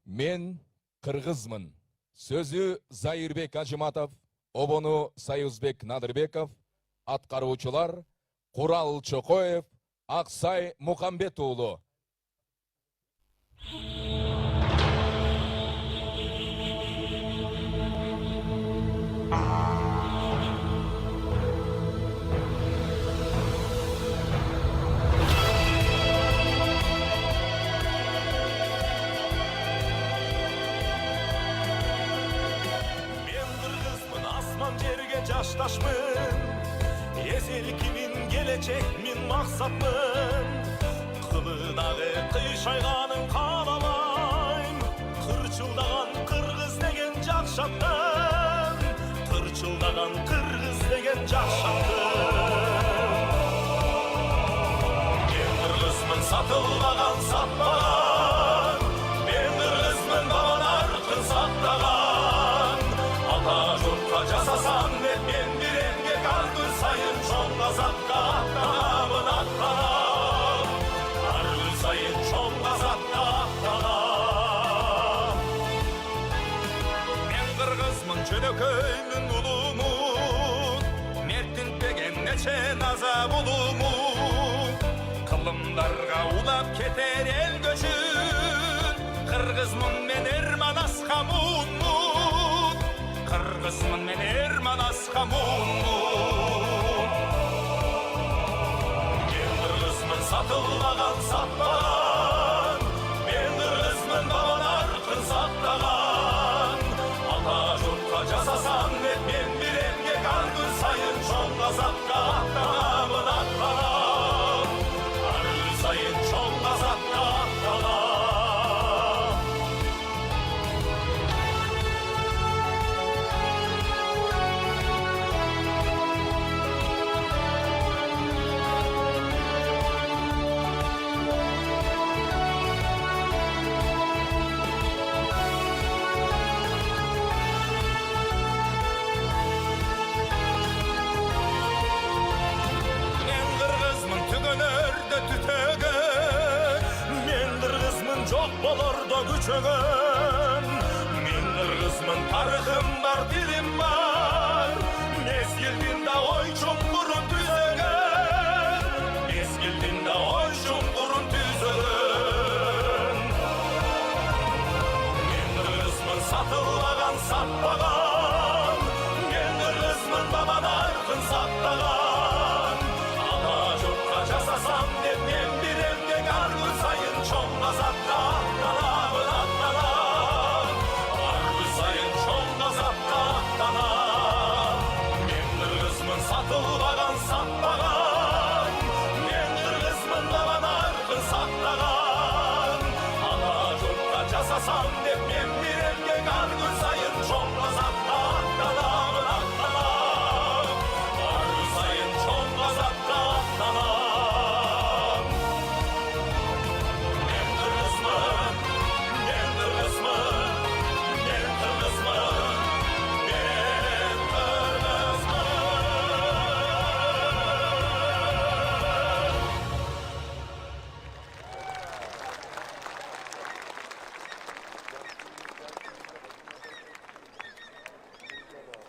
Мен Кыргызмын. Сөзү Зайырбек Ажыматов, обону Союзбек Надырбеков, аткаруучулар Курал Чокоев, Аксай Мухамбет уулу. Жашташмын, эзелкимин келечекмин максатмын. Кылынагы кыйшайганын каалабайм. Кырчылдаган кыргыз деген жакшаттым. Кырчылдаган кыргыз деген жакшаттым. Мен кыргызмын, сатылмаган, сатпаган. Мен кыргызмын, бабан аркын сактаган. Ата журтка жасасам деп мен бир эмгек ар күн сайын чоң казакка аттанамын, аттанам. Ар күн сайын чоң казакка аттанам. Мен кыргызмын, жөнөкөймүн, улумун. Мертинтпеген нече наза улумун. Кылымдарга улап кетер эл көчүн. Кыргызмын мен Эрман Аскамун. Кыргызмын мен Эрман Аскамун. Мен кыргызмын, сатылмаган, сатпаган. Мен кыргызмын, бабан аркын сактаган. Ата журтка жасасам деп мен бир эмгек ар күн сайын чоң казакка аттанамын, аттанам. Ар күн сайын чоң казакка аттанам. Жок болордо күчөгөн. Мен кыргызмын, тарыхым бар, тилим бар. Мезгилдин да ой чуңкурун түзөгөн. Мезгилдин да ой чуңкурун түзөгөн. Мен кыргызмын, сатылмаган, сатпаган. Мен кыргызмын, бабан аркын сактаган. Ата журтка жасасам деп мен бир эмгек ар күн сайын чоң казакка аттанамын, аттанам. Ар күн сайын чоң казакка аттанам. Мен кыргызмын, сатылмаган, сатпаган. Мен кыргызмын, бабан аркын сактаган. Ата журтка жасасам